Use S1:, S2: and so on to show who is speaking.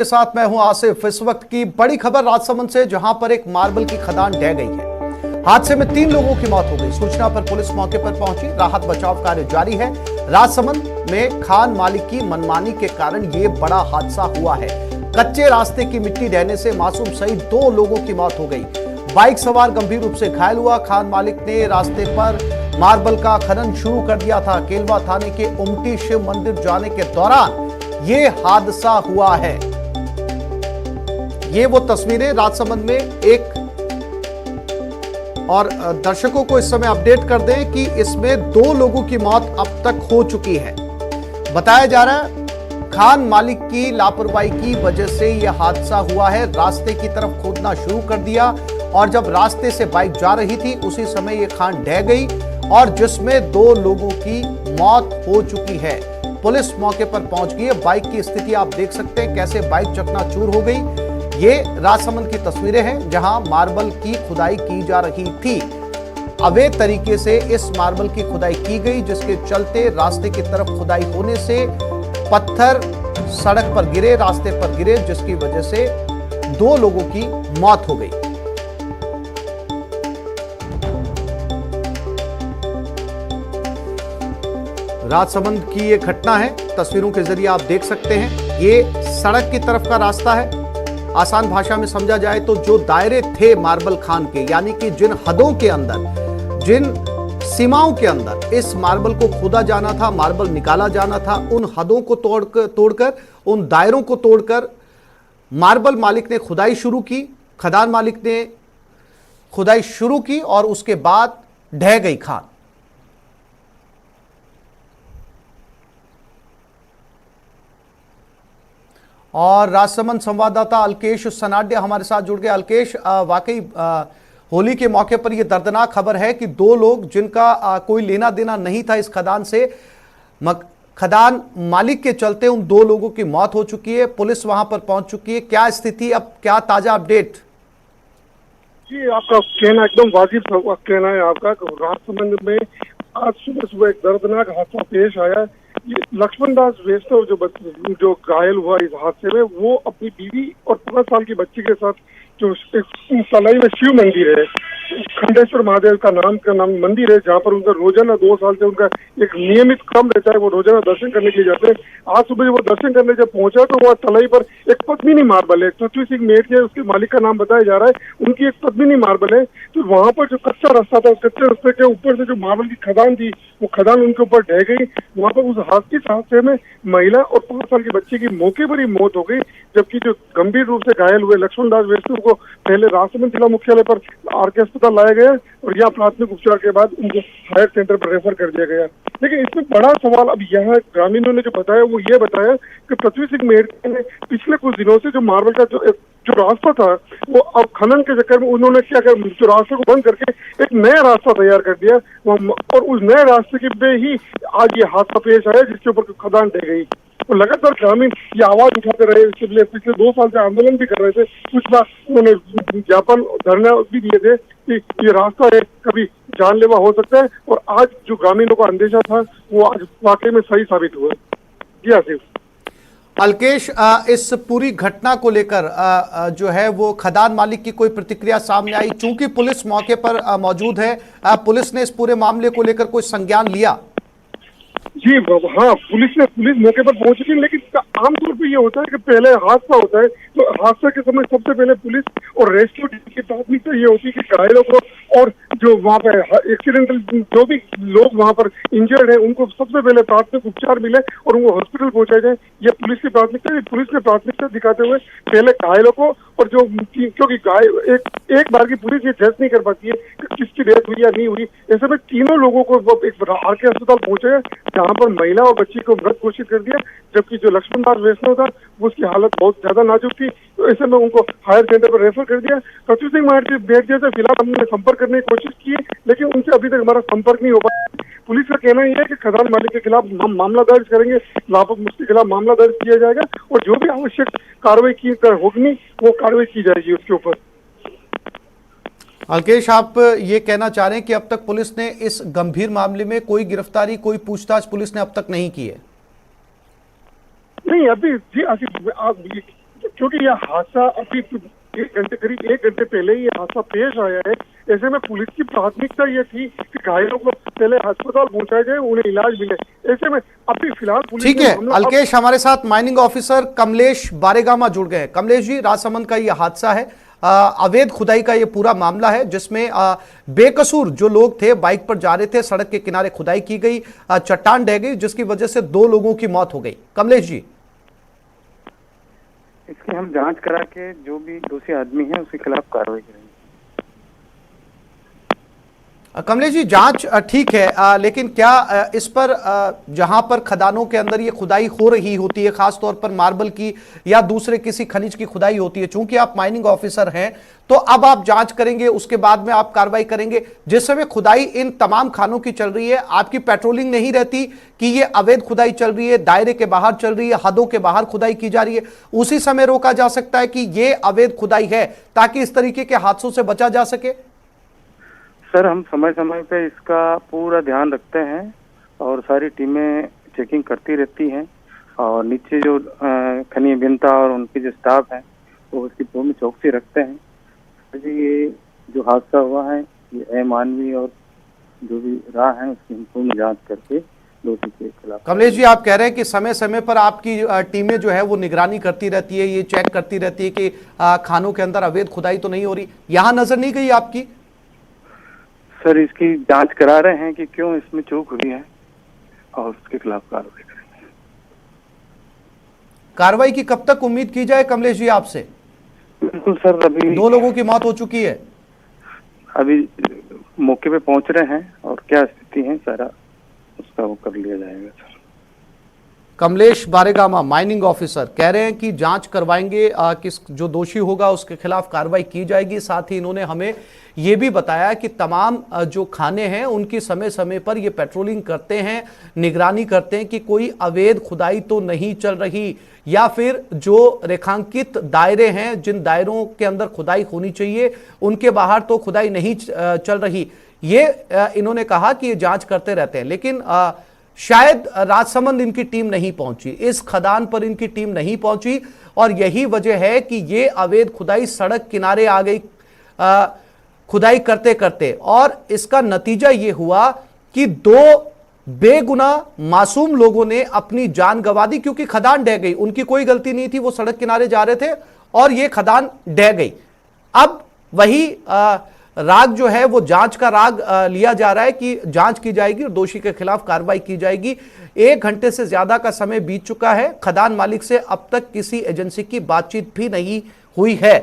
S1: के साथ मैं हूं आसिफ। इस वक्त की बड़ी खबर राजसमंद से, जहां पर एक मार्बल की खदान ढह गई है। हादसे में 3 लोगों की मौत हो गई। सूचना पर पुलिस मौके पर पहुंची। राहत बचाव कार्य जारी है। राजसमंद में खान मालिक की मनमानी के कारण यह बड़ा हादसा हुआ है। कच्चे रास्ते की मिट्टी ढहने से मासूम सहित 2 लोगों की मौत हो गई। बाइक सवार गंभीर रूप से घायल हुआ। खान मालिक ने रास्ते पर मार्बल का खनन शुरू कर दिया था। केलवा थाने के उमटी शिव मंदिर जाने के दौरान ये हादसा हुआ है। ये वो तस्वीरें राजसमंद में एक, और दर्शकों को इस समय अपडेट कर दें कि इसमें 2 लोगों की मौत अब तक हो चुकी है। बताया जा रहा है खान मालिक की लापरवाही की वजह से यह हादसा हुआ है। रास्ते की तरफ खोदना शुरू कर दिया और जब रास्ते से बाइक जा रही थी उसी समय यह खान ढह गई और जिसमें 2 लोगों की मौत हो चुकी है। पुलिस मौके पर पहुंच गई है। बाइक की स्थिति आप देख सकते हैं, कैसे बाइक चकनाचूर हो गई। ये राजसमंद की तस्वीरें हैं जहां मार्बल की खुदाई की जा रही थी। अवैध तरीके से इस मार्बल की खुदाई की गई, जिसके चलते रास्ते की तरफ खुदाई होने से पत्थर सड़क पर गिरे, रास्ते पर गिरे, जिसकी वजह से 2 लोगों की मौत हो गई। राजसमंद की ये घटना है, तस्वीरों के जरिए आप देख सकते हैं। ये सड़क की तरफ का रास्ता है। आसान भाषा में समझा जाए तो जो दायरे थे मार्बल खान के, यानी कि जिन हदों के अंदर, जिन सीमाओं के अंदर इस मार्बल को खोदा जाना था, मार्बल निकाला जाना था, उन हदों को तोड़कर उन दायरों को तोड़कर मार्बल मालिक ने खुदाई शुरू की। खदान मालिक ने खुदाई शुरू की और उसके बाद ढह गई खान। और राजसमंद संवाददाता अलकेश सनाड्या हमारे साथ जुड़ गए। अलकेश, वाकई होली के मौके पर यह दर्दनाक खबर है कि 2 लोग जिनका कोई लेना देना नहीं था इस खदान से, खदान मालिक के चलते उन 2 लोगों की मौत हो चुकी है। पुलिस वहां पर पहुंच चुकी है। क्या स्थिति, अब क्या ताजा अपडेट?
S2: जी, आपका कहना एकदम वाजिब कहना है आपका। राजसमंद में आज सुबह एक दर्दनाक हादसा पेश आया। ये लक्ष्मण दास वैष्णव जो घायल हुआ इस हादसे में, वो अपनी बीवी और 5 साल की बच्ची के साथ जो सलाई में शिव मंदिर है, खंडेश्वर महादेव का नाम मंदिर है, जहाँ पर उनका रोजाना 2 साल से उनका एक नियमित क्रम रहता है। वो रोजाना दर्शन करने के लिए जाते हैं। आज सुबह वो दर्शन करने जब पहुंचा तो वहाँ तलाई पर एक पद्मिनी मार्बल है, पृथ्वी सिंह मेट के उसके मालिक का नाम बताया जा रहा है, उनकी एक पद्मिनी मार्बल है। तो वहाँ पर जो कच्चा रास्ता था, उस कच्चे रास्ते के ऊपर से जो मार्बल की खदान थी, वो खदान उनके ऊपर ढह गई। वहाँ पर उस हादसे में महिला और 5 साल की बच्ची की मौके पर ही मौत हो गई, जबकि जो गंभीर रूप से घायल हुए लक्ष्मण दास वैष्णव को पहले राजसमंद जिला मुख्यालय पर आरके अस्पताल लाया गया और यहाँ प्राथमिक उपचार के बाद उनको हायर सेंटर पर रेफर कर दिया गया। लेकिन इसमें बड़ा सवाल अब यहाँ ग्रामीणों ने जो बताया वो ये बताया कि पृथ्वी सिंह मेहर ने पिछले कुछ दिनों से जो मार्बल का जो रास्ता था, वो अब खनन के चक्कर में उन्होंने क्या कर, जो रास्ते को बंद करके एक नया रास्ता तैयार कर दिया और उस नए रास्ते के पे ही आज ये हादसा पेश आया, जिसके ऊपर खदान ढह गई। तो लगातार ग्रामीण ये आवाज उठाते रहे। इसके लिए पिछले 2 साल से आंदोलन भी कर रहे थे। कुछ बार उन्होंने ज्ञापन धरना भी दिए थे कि ये रास्ता है, कभी जानलेवा हो सकता है। और आज जो ग्रामीणों का अंदेशा था वो आज वाकई में सही साबित हुआ। जी आसिफ।
S1: अलकेश, इस पूरी घटना को लेकर जो है वो खदान मालिक की कोई प्रतिक्रिया सामने आई? चूंकि पुलिस मौके पर मौजूद है, पुलिस ने इस पूरे मामले को लेकर कोई संज्ञान लिया?
S2: जी हाँ, पुलिस मौके पर पहुंची थी, लेकिन आमतौर पर ये होता है कि पहले हादसा होता है तो हादसे के समय सबसे पहले पुलिस और रेस्क्यू टीम की प्राथमिकता ये होती है कि घायलों को और जो वहाँ पर एक्सीडेंटल जो भी लोग वहाँ पर इंजर्ड है उनको सबसे पहले प्राथमिक उपचार मिले और उनको हॉस्पिटल पहुंचाया जाए। ये पुलिस की प्राथमिकता है। पुलिस ने प्राथमिकता दिखाते हुए पहले घायलों को, और जो क्योंकि एक बार की पुलिस ये जज नहीं कर पाती है कि किसकी डेथ हुई या नहीं हुई, ऐसे में तीनों लोगों को एक आरके अस्पताल पहुंचाया, जहाँ पर महिला और बच्ची को मृत घोषित कर दिया, जबकि जो लक्ष्मण दास वैष्णव था उसकी हालत बहुत ज्यादा नाजुक थी। तो ऐसे में उनको हायर सेंटर पर रेफर कर दिया। पृथ्वी सिंह मेहर जैसे फिलहाल हमने संपर्क करने की कोशिश की है, लेकिन उनसे अभी तक हमारा संपर्क नहीं हो पाया। पुलिस का कहना यह है कि खदान मालिक के खिलाफ हम मामला दर्ज करेंगे, लापत मुझके खिलाफ मामला दर्ज किया जाएगा और जो भी आवश्यक कार्रवाई की होगी वो कार्रवाई की जाएगी उसके ऊपर।
S1: अलकेश, आप ये कहना चाह रहे हैं कि अब तक पुलिस ने इस गंभीर मामले में कोई गिरफ्तारी, कोई पूछताछ पुलिस ने अब तक नहीं की है?
S2: नहीं, अभी जी आसिफ, आप क्योंकि यह हादसा अभी करीब 1 घंटे पहले ही ये हादसा पेश आया है। ऐसे में पुलिस की प्राथमिकता ये थी कि घायलों को पहले अस्पताल पहुंचाया जाए, उन्हें इलाज मिले। ऐसे में अभी फिलहाल पुलिस
S1: ठीक है, अलकेश, हमारे साथ माइनिंग ऑफिसर कमलेश बारेगामा जुड़ गए हैं। कमलेश जी, राजसमंद का ये हादसा है, अवैध खुदाई का ये पूरा मामला है, जिसमें बेकसूर जो लोग थे बाइक पर जा रहे थे, सड़क के किनारे खुदाई की गई, चट्टान ढह गई, जिसकी वजह से 2 लोगों की मौत हो गई। कमलेश जी,
S3: इसकी हम जांच करा के जो भी दोषी आदमी है उसके खिलाफ कार्रवाई करेंगे।
S1: कमलेश जी, जांच ठीक है, लेकिन क्या इस पर जहां पर खदानों के अंदर ये खुदाई हो रही होती है, खास तौर पर मार्बल की या दूसरे किसी खनिज की खुदाई होती है, चूंकि आप माइनिंग ऑफिसर हैं, तो अब आप जांच करेंगे, उसके बाद में आप कार्रवाई करेंगे। जिस समय खुदाई इन तमाम खानों की चल रही है, आपकी पेट्रोलिंग नहीं रहती कि ये अवैध खुदाई चल रही है, दायरे के बाहर चल रही है, हदों के बाहर खुदाई की जा रही है, उसी समय रोका जा सकता है कि ये अवैध खुदाई है, ताकि इस तरीके के हादसों से बचा जा सके?
S3: सर, हम समय समय पे इसका पूरा ध्यान रखते हैं और सारी टीमें चेकिंग करती रहती हैं, और नीचे जो खनिज अभियंता और उनके जो स्टाफ हैं वो उसकी पूर्ण चौकसी रखते हैं। ये जो हादसा हुआ है ये अमानवीय और जो भी रहा है उसकी हम पूर्ण जांच करके दोषी के खिलाफ।
S1: कमलेश जी, आप कह रहे हैं कि समय समय पर आपकी टीमें जो है वो निगरानी करती रहती है, ये चेक करती रहती है कि खानों के अंदर अवैध खुदाई तो नहीं हो रही, यहां नजर नहीं गई आपकी?
S3: सर, इसकी जांच करा रहे हैं कि क्यों इसमें चूक हुई है और उसके खिलाफ कार्रवाई करेंगे।
S1: कार्रवाई की कब तक उम्मीद की जाए कमलेश जी आपसे?
S3: बिल्कुल सर, अभी
S1: 2 लोगों की मौत हो चुकी है,
S3: अभी मौके पे पहुंच रहे हैं और क्या स्थिति है सारा उसका वो कर लिया जाएगा सर।
S1: कमलेश बारेगामा, माइनिंग ऑफिसर, कह रहे हैं कि जांच करवाएंगे, किस जो दोषी होगा उसके खिलाफ कार्रवाई की जाएगी। साथ ही इन्होंने हमें ये भी बताया कि तमाम जो खाने हैं उनकी समय समय पर ये पेट्रोलिंग करते हैं, निगरानी करते हैं कि कोई अवैध खुदाई तो नहीं चल रही, या फिर जो रेखांकित दायरे हैं, जिन दायरों के अंदर खुदाई होनी चाहिए उनके बाहर तो खुदाई नहीं चल रही। ये इन्होंने कहा कि ये जांच करते रहते हैं, लेकिन शायद राजसमंद इनकी टीम नहीं पहुंची, इस खदान पर इनकी टीम नहीं पहुंची, और यही वजह है कि ये अवैध खुदाई सड़क किनारे आ गई खुदाई करते करते, और इसका नतीजा ये हुआ कि 2 बेगुना मासूम लोगों ने अपनी जान गंवा दी, क्योंकि खदान ढह गई, उनकी कोई गलती नहीं थी, वो सड़क किनारे जा रहे थे और ये खदान ढह गई। अब वही राग जो है वो जांच का राग लिया जा रहा है कि जांच की जाएगी और दोषी के खिलाफ कार्रवाई की जाएगी। 1 घंटे से ज्यादा का समय बीत चुका है, खदान मालिक से अब तक किसी एजेंसी की बातचीत भी नहीं हुई है।